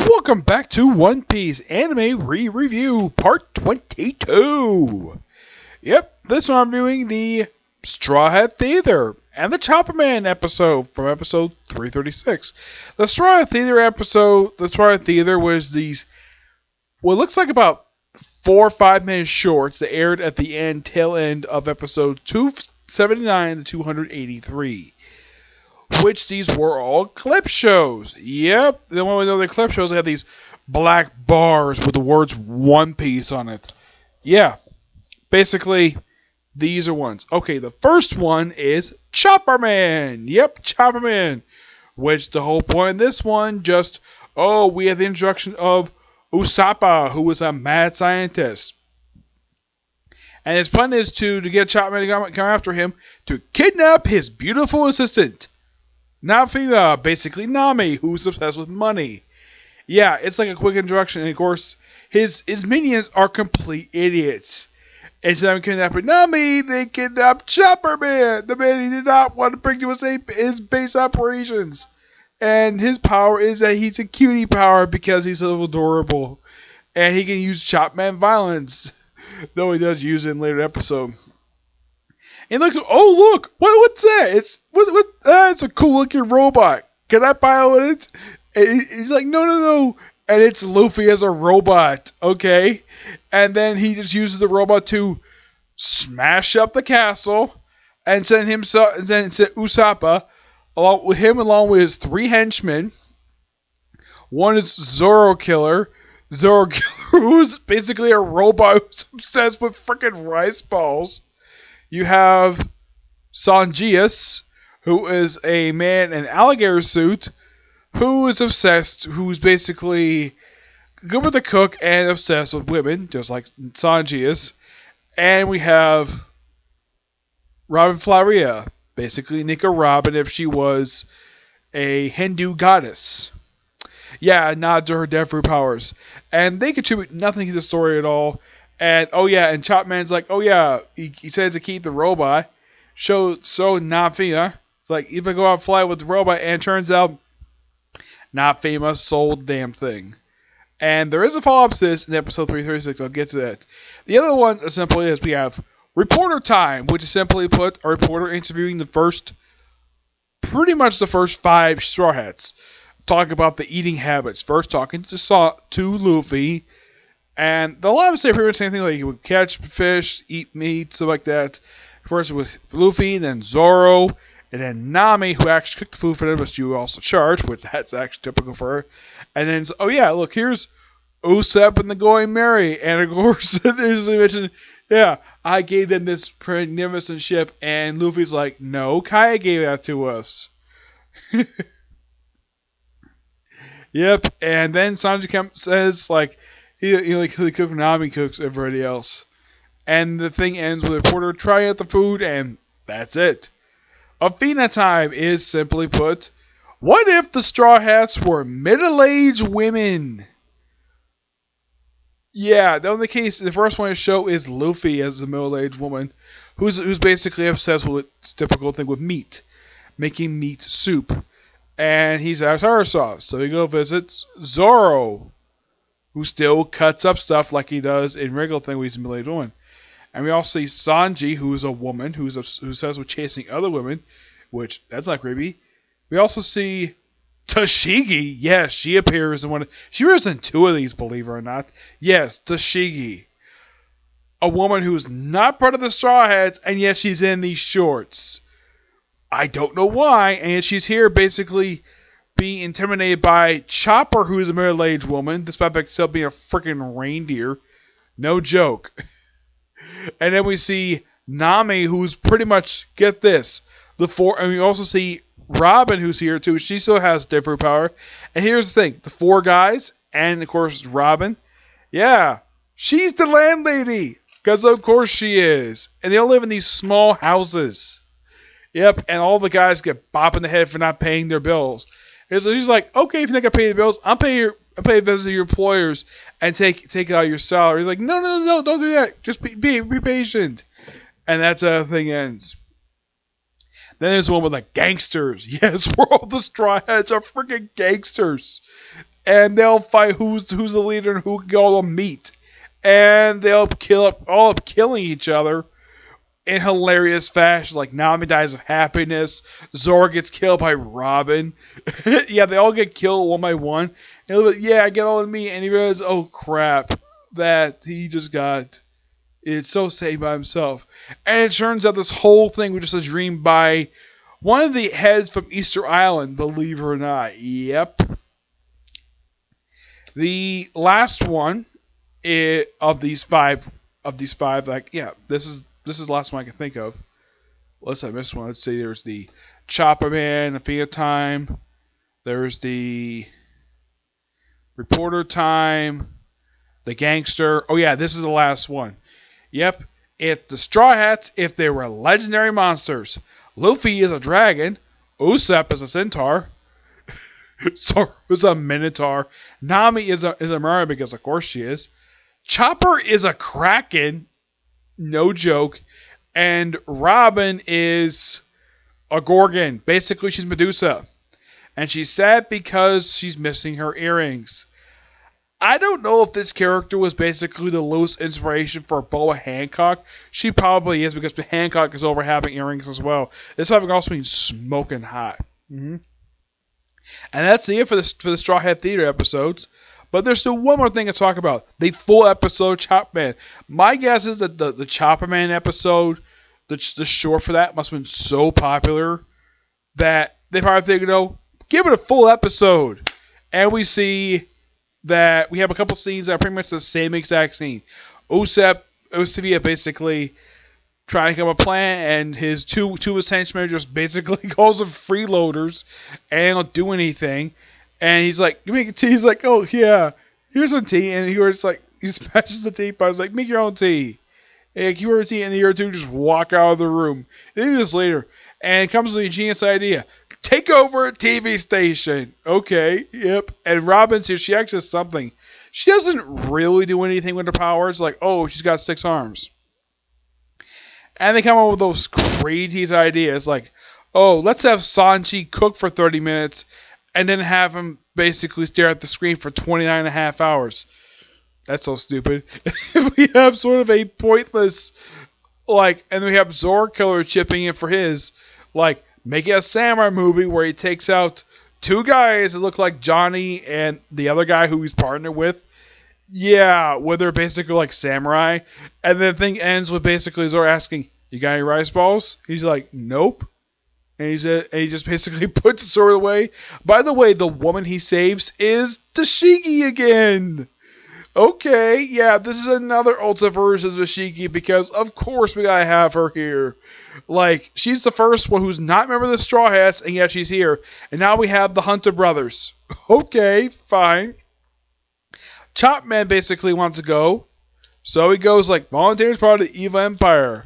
Welcome back to One Piece Anime Re-Review Part 22. Yep, this one I'm doing the Straw Hat Theater and the Chopper Man episode from episode 336. The Straw Hat Theater was these, what looks like about 4 or 5 minute shorts that aired at the tail end of episode 279 to 283. Which these were all clip shows. Yep, the one we know the clip shows have these black bars with the words One Piece on it. Yeah, basically, these are ones. Okay, the first one is Chopper Man. Yep, Chopper Man. Which the whole point of this one, we have the introduction of Usopp, who was a mad scientist. And his plan is to get Chopper Man to come after him to kidnap his beautiful assistant. Nami, basically Nami, who's obsessed with money. Yeah, it's like a quick introduction, and of course, his minions are complete idiots. Instead of kidnapping Nami, they kidnap Chopper Man, the man he did not want to bring to his base operations. And his power is that he's a cutie power because he's so adorable. And he can use Chop Man violence, though he does use it in a later episode. And he looks, oh look, what's that? It's a cool looking robot. Can I pilot it? And he's like, no. And it's Luffy as a robot, okay? And then he just uses the robot to smash up the castle and send Usopp along with his 3 henchmen. One is Zoro Killer, who's basically a robot who's obsessed with freaking rice balls. You have Sanjias, who is a man in an alligator suit, who is obsessed, who's basically good with the cook and obsessed with women, just like Sanjias. And we have Robin Flaria, basically Nika Robin if she was a Hindu goddess. Yeah, a nod to her deathroot powers. And they contribute nothing to the story at all. And and Chopman's like, he says to keep the robot. So Nami, like, even go out and fly with the robot, and it turns out Nami sold the damn thing. And there is a follow-up to this in episode 336. I'll get to that. The other one is simply we have Reporter Time, which is simply put a reporter interviewing pretty much the first 5 Straw Hats. Talking about the eating habits. First talking to Luffy. And a lot of them say pretty much the same thing, like you would catch fish, eat meat, stuff like that. First with Luffy, then Zoro, and then Nami, who actually cooked the food for them, but you also charge, which that's actually typical for her. And then, look, here's Usopp and the Going Merry. And of course, there's mention, I gave them this magnificent ship, and Luffy's like, no, Kaya gave that to us. Yep, and then Sanji says, like, he cooks Nami cooks everybody else. And the thing ends with a reporter trying out the food, and that's it. Athena Time is simply put, what if the Straw Hats were middle-aged women? Yeah, the only case, the first one to show is Luffy as a middle-aged woman, who's basically obsessed with this typical thing with meat, making meat soup. And he's at tartar sauce, so he go visits Zoro, who still cuts up stuff like he does in regular thing when he's a middle-aged woman. And we also see Sanji, who's a woman, who says with chasing other women, which, that's not creepy. We also see Tashigi. Yes, she appears in one. She appears in 2 of these, believe it or not. Yes, Tashigi. A woman who's not part of the Straw Hats, and yet she's in these shorts. I don't know why, and she's here basically being intimidated by Chopper, who's a middle-aged woman, despite still being a freaking reindeer. No joke. And then we see Nami, who's pretty much, get this, and we also see Robin, who's here too. She still has different power. And here's the thing, the 4 guys, and of course Robin, she's the landlady, because of course she is. And they all live in these small houses. Yep, and all the guys get bopped in the head for not paying their bills. And so she's like, okay, if you're not going to pay the bills, I'll pay the bills of your employers and take it out of your salary. He's like, no, don't do that. Just be patient. And that's how the thing ends. Then there's one with like gangsters. Yes, where all the Straw Hats are freaking gangsters. and they'll fight who's the leader and who can go all meet, and they'll all up killing each other in hilarious fashion. Like Nami dies of happiness, Zora gets killed by Robin. Yeah, they all get killed one by one. And like, yeah, I get all of me, and he realizes, oh crap, that he just got it's so saved by himself. And it turns out this whole thing was just a dream by one of the heads from Easter Island, believe it or not. Yep. The last one of these five, like, yeah, this is the last one I can think of. Unless I missed one. Let's see, there's the Chopper Man, Athena Time. There's the Reporter Time. The Gangster. Oh yeah, this is the last one. Yep. If the Straw Hats, if they were legendary monsters, Luffy is a dragon, Usopp is a centaur, Zoro is a minotaur, Nami is a mermaid because of course she is, Chopper is a kraken, no joke, and Robin is a gorgon. Basically, she's Medusa, and she's sad because she's missing her earrings. I don't know if this character was basically the loose inspiration for Boa Hancock. She probably is because Hancock is over having earrings as well. This having also means smoking hot. And that's it for the Straw Hat Theater episodes. But there's still one more thing to talk about. The full episode Chopper Man. My guess is that the Chopper Man episode, the short for that, must have been so popular that they probably think, give it a full episode. And we see that we have a couple scenes that are pretty much the same exact scene. Usopp basically trying to come up with a plan, and his two of his henchmen just basically calls them freeloaders and don't do anything. And he's like, "You make a tea?" He's like, "Oh yeah, here's some tea." And he smashes the teapot. I was like, "Make your own tea." And like, you order tea, and the other two just walk out of the room. They do this later, and it comes with a genius idea. Take over a TV station. Okay, yep. And Robin's here. She actually does something. She doesn't really do anything with her powers. Like, oh, she's got 6 arms. And they come up with those crazy ideas. Like, oh, let's have Sanji cook for 30 minutes and then have him basically stare at the screen for 29 and a half hours. That's so stupid. We have sort of a pointless, and we have Zora Killer chipping in for his, make it a samurai movie where he takes out 2 guys that look like Johnny and the other guy who he's partnered with. Yeah, where they're basically like samurai. And then the thing ends with basically Zoro asking, "You got any rice balls?" He's like, "Nope." And he just basically puts the sword away. By the way, the woman he saves is Tashigi again. Okay, yeah, this is another Ulta version of Tashigi because of course we gotta have her here. She's the first one who's not a member of the Straw Hats, and yet she's here. And now we have the Hunter brothers. Okay, fine. Chop Man basically wants to go. So he goes volunteers part of the Evil Empire.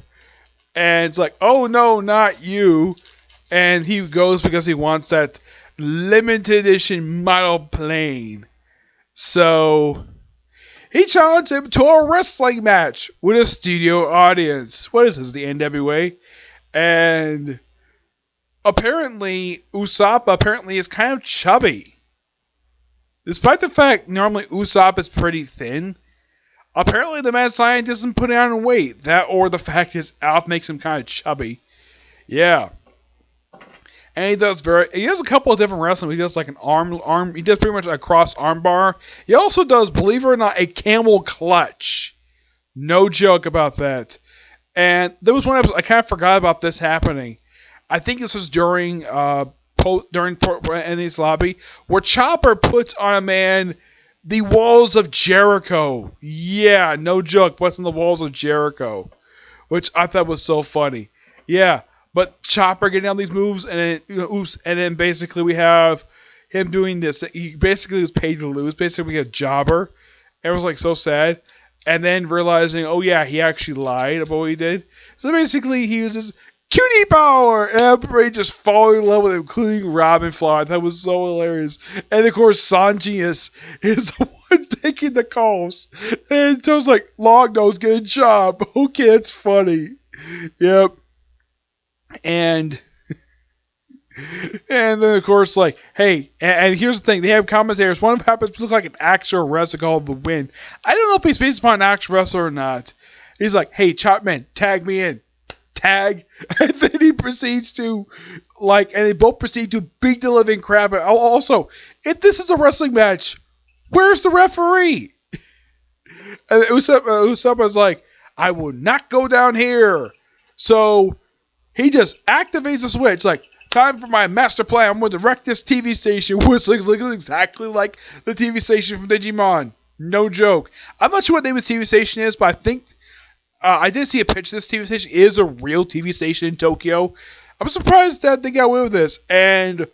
And it's like, oh no, not you. And he goes because he wants that limited edition model plane. So he challenged him to a wrestling match with a studio audience. What is this, the NWA? And apparently, Usopp is kind of chubby. Despite the fact normally Usopp is pretty thin, apparently the mad scientist isn't putting on weight. That or the fact his outfit makes him kind of chubby. Yeah. And he does a couple of different wrestling. He does an arm. He does pretty much a cross arm bar. He also does, believe it or not, a camel clutch. No joke about that. And there was one episode, I kind of forgot about this happening. I think this was during Enemy's Lobby, where Chopper puts on a man the walls of Jericho. Yeah, no joke, puts on the walls of Jericho. Which I thought was so funny. Yeah, but Chopper getting on these moves, and then basically we have him doing this. He basically was paid to lose, basically a jobber. And it was so sad. And then realizing, oh yeah, he actually lied about what he did. So basically he uses cutie power! And everybody just falling in love with him, including Robin Flaw. That was so hilarious. And of course Sanji is the one taking the calls. And so it's long nose, good job. Okay, it's funny. Yep. And And then, of course, like, hey, and here's the thing: they have commentators. One of them happens to look like an actual wrestler called The Win. I don't know if he's based upon an actual wrestler or not. He's like, hey, Chopman, tag me in. Tag. And then he proceeds to, like, and they both proceed to beat the living crap. Also, if this is a wrestling match, where's the referee? And Usopp was like, I will not go down here. So he just activates the switch, like, time for my master plan. I'm going to wreck this TV station, which looks exactly like the TV station from Digimon. No joke. I'm not sure what the name of the TV station is, but I think I did see a picture. This TV station is a real TV station in Tokyo. I'm surprised that they got away with this. And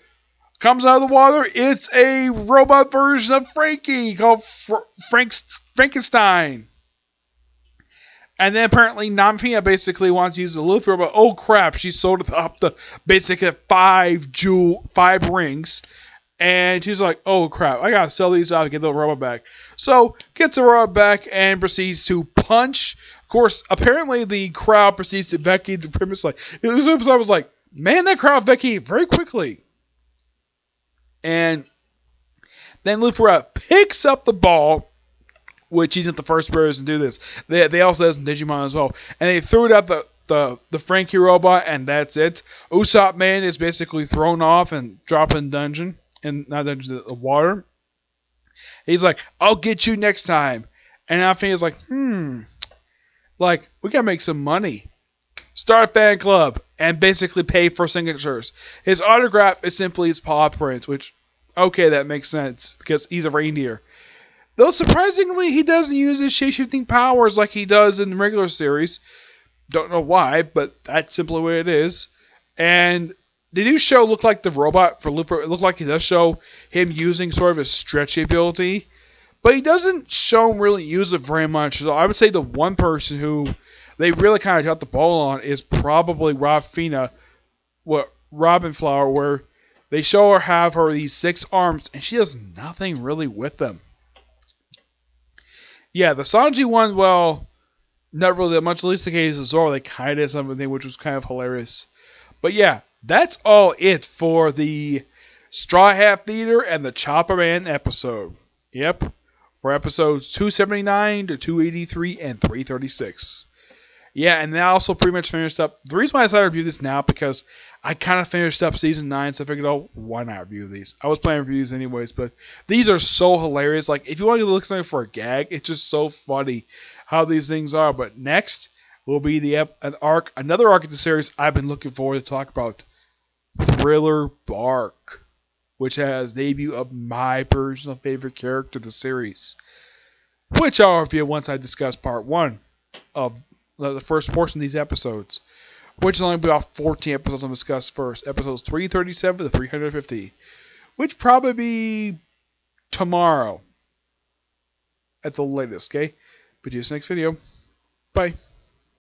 comes out of the water, it's a robot version of Frankie called Frankenstein. And then apparently Nami basically wants to use the Luffy robot. Oh crap, she sold up the basically five rings. And she's like, oh crap, I gotta sell these out to get the robot back. So, gets the robot back and proceeds to punch. Of course, apparently the crowd proceeds to Becky. The premise I was like, man, that crowd Becky very quickly. And then Luffy picks up the ball, which he's not the first person to do this. They also have some Digimon as well. And they threw it at the Frankie robot, and that's it. Usopp Man is basically thrown off and dropped in dungeon. And not dungeon, the water. He's like, I'll get you next time. And Alfie is like, like, we gotta make some money. Start a fan club and basically pay for signatures. His autograph is simply his paw print, which, okay, that makes sense because he's a reindeer. Though surprisingly, he doesn't use his shape-shifting powers like he does in the regular series. Don't know why, but that's simply the way it is. And they do show look like the robot for Luffy. It looked like he does show him using sort of his stretchy ability, but he doesn't show him really use it very much. So I would say the one person who they really kind of got the ball on is probably Robin Flower, where they show her have these 6 arms, and she does nothing really with them. Yeah, the Sanji one, well, not really that much. At least the case of Zoro, they kind of did something which was kind of hilarious. But yeah, that's all it for the Straw Hat Theater and the Chopper Man episode. Yep, for episodes 279 to 283 and 336. Yeah, and that also pretty much finished up. The reason why I decided to review this now because I kind of finished up season 9, so I figured, oh, why not review these? I was planning reviews anyways, but these are so hilarious. Like, if you want to look something for a gag, it's just so funny how these things are. But next will be another arc of the series I've been looking forward to talk about, Thriller Bark, which has debut of my personal favorite character of the series, which I'll review once I discuss part 1 of the first portion of these episodes, which is only about 14 episodes I'll discuss first. Episodes 337 to 350, which probably be tomorrow at the latest, okay? But see you next video. Bye.